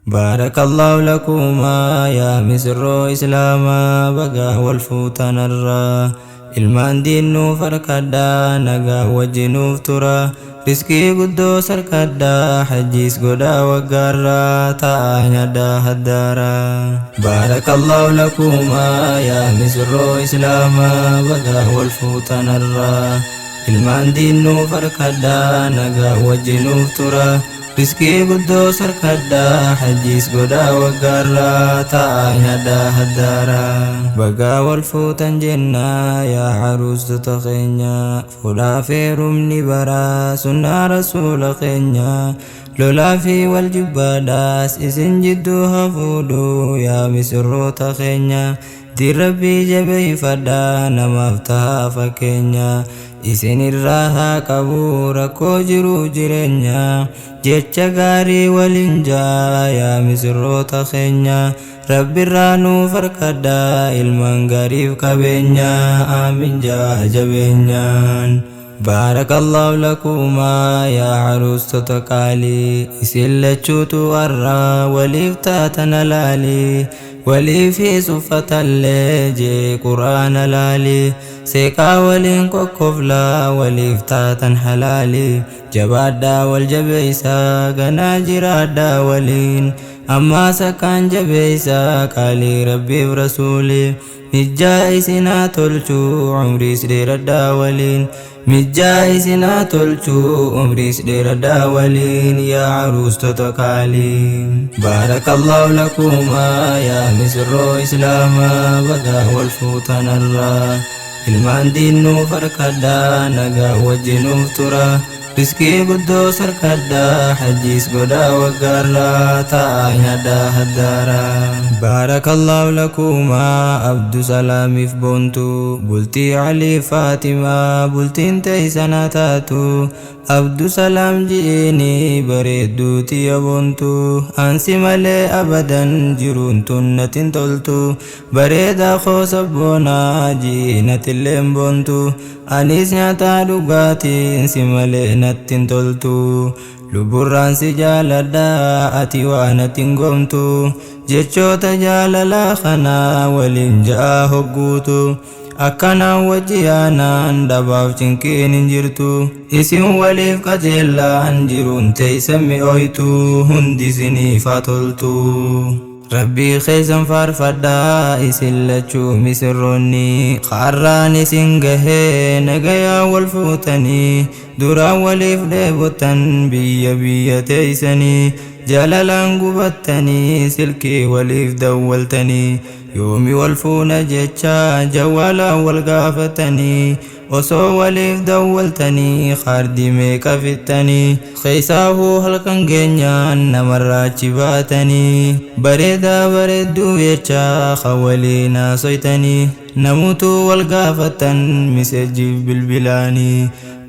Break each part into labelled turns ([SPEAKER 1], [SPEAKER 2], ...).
[SPEAKER 1] بارك الله لكما يا مصر إسلاما بقى والفوتان الرا ilmaan diinnu farkadhaa nagaa wajjinuuf tura riskii guddoo sarkadhaa hajjiis godhaa waggaarraa ta'a nyaadhaa haddaaraa baarakallahu lakumaa yaa misirroo islaamaa bagaa wal fuutanarraa ilmaan diinnu farkadhaa nagaa wajjinuuf tura riskii guddoo sarkadhaa hajjiis godhaa waggaarraa ta'a nyaadhaa haddaaraa bagaa wal fuutan jennaa yaa caruustota keenya fuudhaa fi heerumni baraa sunnaa rasuula keenya lolaa fi wal jibbaadhaas isin jidduu hafuudhu yaa misirroota keenya diin rabbii jabeeffadhaa namaaf ta'a fakkeenya isin irraa haa qabu rakkoo jiru jireenya jecha gaarii waliin jaa yaa misirroota keenya rabbirraa nuuf harkadhaa ilmaan gaariif qabeenya aamin jaa jabeenyaan baarakallahu lakumaa yaa caruustota qaalii isin lachuutu arraa waliif taatan alaalii waliif uffatallee jee quraana laalii seeqaa waliin kokkoflaa waliif taatan halaalii jabaadhaa wal jabeeysaa ganaa jiraadhaa waliin ammaa sakkaan jabeeysaa qaalii rabbiif rasuulii mijjaa isinaa tolchuu umriis dheeradhaa waliin mijjaa isinaa tolchuu umriis dheeradhaa waliin yaa caruustota qaalii baarakallahu lakumaa yaa misirroo islaamaa bagaa wal fuutanarraa ilmaan diinnu farkadhaa nagaa wajjinuuf tura riskii guddoo sarkadhaa hajjiis godhaa waggaarraa ta'a nyaadhaa haddaaraa baarakallahu lakumaa abdu salaamiif boontu bultii alii faatimaa bultiin teeysanaa taatu abdu salaam ji'ini bareedduuti yaboontu ansi malee abadan jiruun tunnatin toltu bareedaa koo sabboonaa ji'inatilleen boontu anis nyaataa dhugaatiin si malee nattin toltu lubburraan si jaaladhaa ati waan atin gomtu jechoota jaalalaa kanaa waliin ja'a hogguutu akkanaan wajjiyaanaan dhabaaf cinqiin hin jirtu isin waliif qajeellaan jiruun teeysan mi'ooytu hundi isiniif haa toltu rabbii keessan faarfadhaa isin lachuu misirroonni qaarraan isin gahee nagayaa wal fuutanii duraan waliif dheebotan biyya teeysanii jaalalaan gubattanii silkii waliif dawwaltanii yoomi wal fuuna jecha jawaalaan wal gaafatanii osoo waliif dawwaltanii qaardii meeqa fittanii keessaahuu halkan geenyaan namarraa achi baatanii bareedaa bareedduu jecha waliin haasoytanii namuutuu wal gaafatan miseejiif bilbilaanii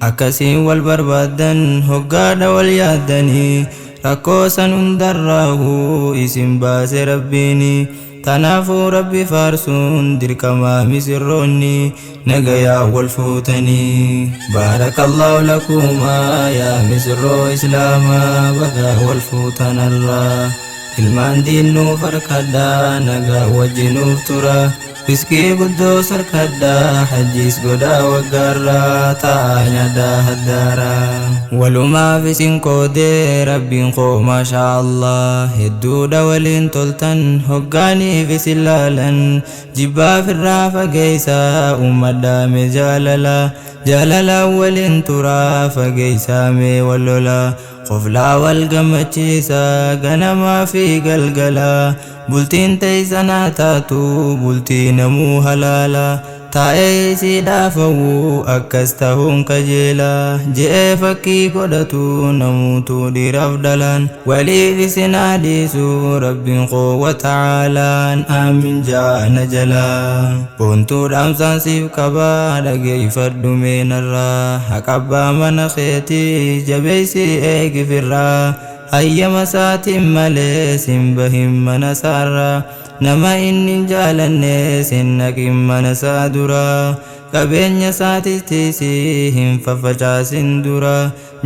[SPEAKER 1] akkasiin wal barbaadan hoggaadha wal yaaddanii rakkoo san hundarraahuu isin baase rabbiini tanaafuu rabbi faarsuun dirqamaa misirroonni nagayaa wal fuutanii baarakallahu lakumaa yaa misirroo islaamaa bagaa wal fuutanarraa ilmaan diinnu farkadhaa nagaa wajjinuuf tura riskii guddoo sarkadhaa hajjiis godhaa waggaarraa ta'a nyaadhaa haddaaraa walumaaf isin qoodee rabbiin koo maashaa Allah hedduudha waliin toltan hoggaaniif isin laalan jibbaaf irraa fageeysaa ummadhaame jaalala waliin turaa fageeysaa mee wal lolaa qoflaa wal gammachiisaa ganamaa fi galgalaa bultiin teeysanaa taatu bultii namuu halaalaa taa'ee isii dhaafawuu akkas ta'uun kajeelaa je'ee fakkii godhatu namuutuu dhiiraaf dhalaan waliif isin haadhiisuu rabbiin koo wa ta'aalaan aamin jaana jalaa boontuu dhaamsaan siif qabaa dhageeffadhu meenarraa haqabbaa mana keetii jabeessi eegifirraa hayyama saatiin malee sin bahin mana saarraa nama inni jaalanne sin naqin mana saa duraa qabeenya saatittiisi hin faffacaasin dura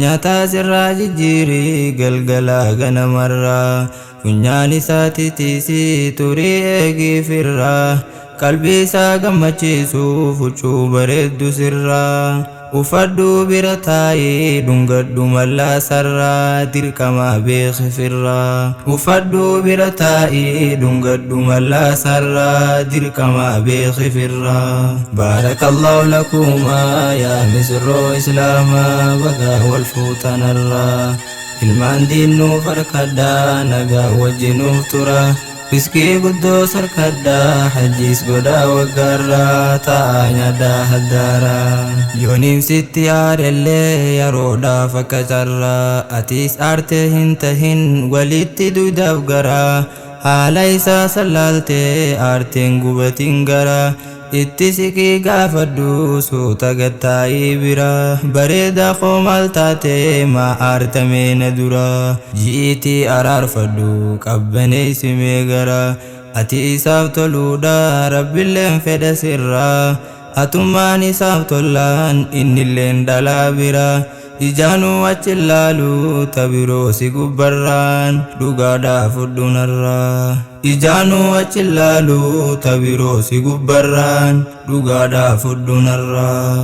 [SPEAKER 1] nyaataa sirraa jijjiiri galgalaa ganamarraa funyaan isaatittiisi turii eegiifirraa qalbii isaa gammachiisuuf huccuu bareeddu sirraa ufadhu bira taa'ee dhungadhu mallaa sarraa dirqama beekifirraa ufadhu bira taa'ee dhungadhu mallaa sarraa dirqama beekifirraa baarakallahu lakuma yaa misirroo islaamaa baga wal fuutanarraa ilmaan diinnuu farkadhaa nagaa wajjinuuf tura riskii guddoo sarkadhaa hajjiis godhaa waggaarraa ta'a nyaadaa haddaaraa yooniif sitti aarellee yeroodhaaf akka carraa atiis aartee hin tahin walitti duydaaf garaa haala isaa sallaaltee aarteen gubatiin garaa itti siqii gaafadhu suuta gattaa'ii bira bareeda koomaal taate maa aartamee na dura ji'iitii araarfadhu qabbaneessimee gara ati isaaf toluudha rabbiilleen fedha sirraa atummaan isaaf tollaan innilleen dhalaa bira ijaanuu achi laalu tabiroo si gubbarraan dhugaadhaa fudhunarraa ijaanuu achi laalu tabiroo si gubbarraan dhugaadhaa fudhunarraa